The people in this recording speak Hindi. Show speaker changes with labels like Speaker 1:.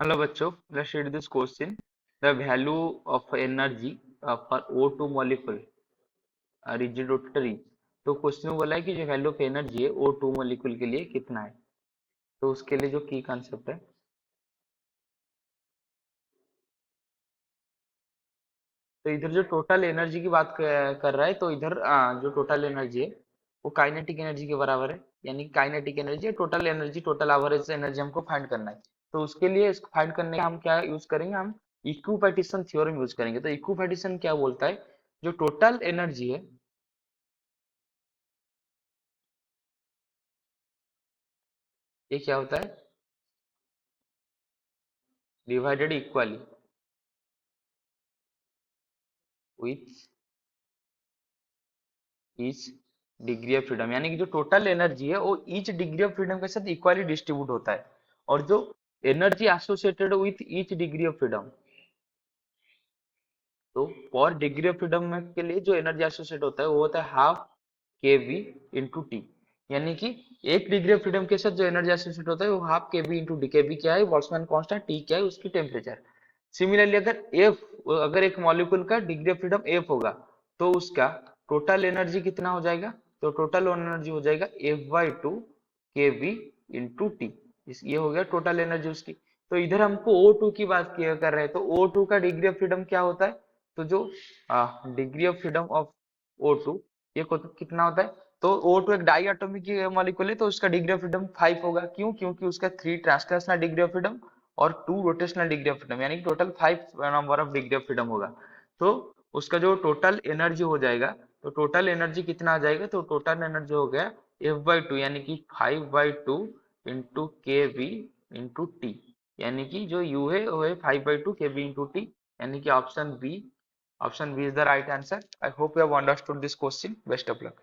Speaker 1: Hello बच्चों, let's read this question. The value of energy for O2 molecule rigid rotating. तो क्वेश्चन में बोला है कि जो वैल्यू ऑफ एनर्जी है O2 मॉलिक्यूल के लिए कितना है। तो उसके लिए जो की कंसेप्ट है, तो इधर जो टोटल एनर्जी की बात कर रहा है, तो इधर जो टोटल एनर्जी है वो काइनेटिक एनर्जी के बराबर है। यानी kinetic energy total energy, total average energy हमको फाइंड करना है। तो उसके लिए इसको फाइंड करने का हम क्या यूज करेंगे, हम इक्विपार्टीशन थ्योरम यूज करेंगे। तो इक्विपार्टीशन क्या बोलता है, जो टोटल एनर्जी है ये क्या होता है, divided equally with each degree of freedom. यानी कि जो टोटल एनर्जी है वो ईच डिग्री ऑफ फ्रीडम के साथ इक्वली डिस्ट्रीब्यूट होता है। और जो energy associated with each degree of freedom, तो पर डिग्री ऑफ फ्रीडम में के लिए जो एनर्जी एसोसिएट होता है वो होता है हाफ के वी इंटू टी। यानी कि एक डिग्री ऑफ फ्रीडम के साथ जो एनर्जी एसोसिएट होता है वो हाफ के वी इंटू डी। के वी क्या है, बोल्ट्जमैन कांस्टेंट, टी क्या है उसकी टेम्परेचर। सिमिलरली अगर एफ, अगर एक मॉलिक्यूल का डिग्री ऑफ फ्रीडम एफ होगा तो उसका टोटल एनर्जी कितना हो जाएगा, तो टोटल एनर्जी हो जाएगा एफ बाई टू के वी इंटू टी। ये हो गया टोटल एनर्जी उसकी। तो इधर हमको O2 की बात कर रहे हैं, तो O2 का डिग्री ऑफ फ्रीडम क्या होता है, तो जो degree of freedom of O2 ये कितना होता है, तो O2 एक डाई एटॉमिक मॉलिक्यूल है, तो उसका डिग्री ऑफ फ्रीडम 5 होगा। क्यों, क्योंकि उसका 3 ट्रांसलेशनल डिग्री ऑफ फ्रीडम और 2 रोटेशनल डिग्री ऑफ फ्रीडम, यानी कि total 5 number of degree of freedom होगा। तो उसका जो टोटल एनर्जी हो जाएगा, तो टोटल एनर्जी कितना आ जाएगा, तो टोटल एनर्जी हो गया F/2 यानी कि 5/2 इंटू के वी इंटू टी। यानी कि जो U है वो है 5/2 के वी इंटू टी। यानी कि option B, option B is the right answer. I hope you have understood this question. Best of luck.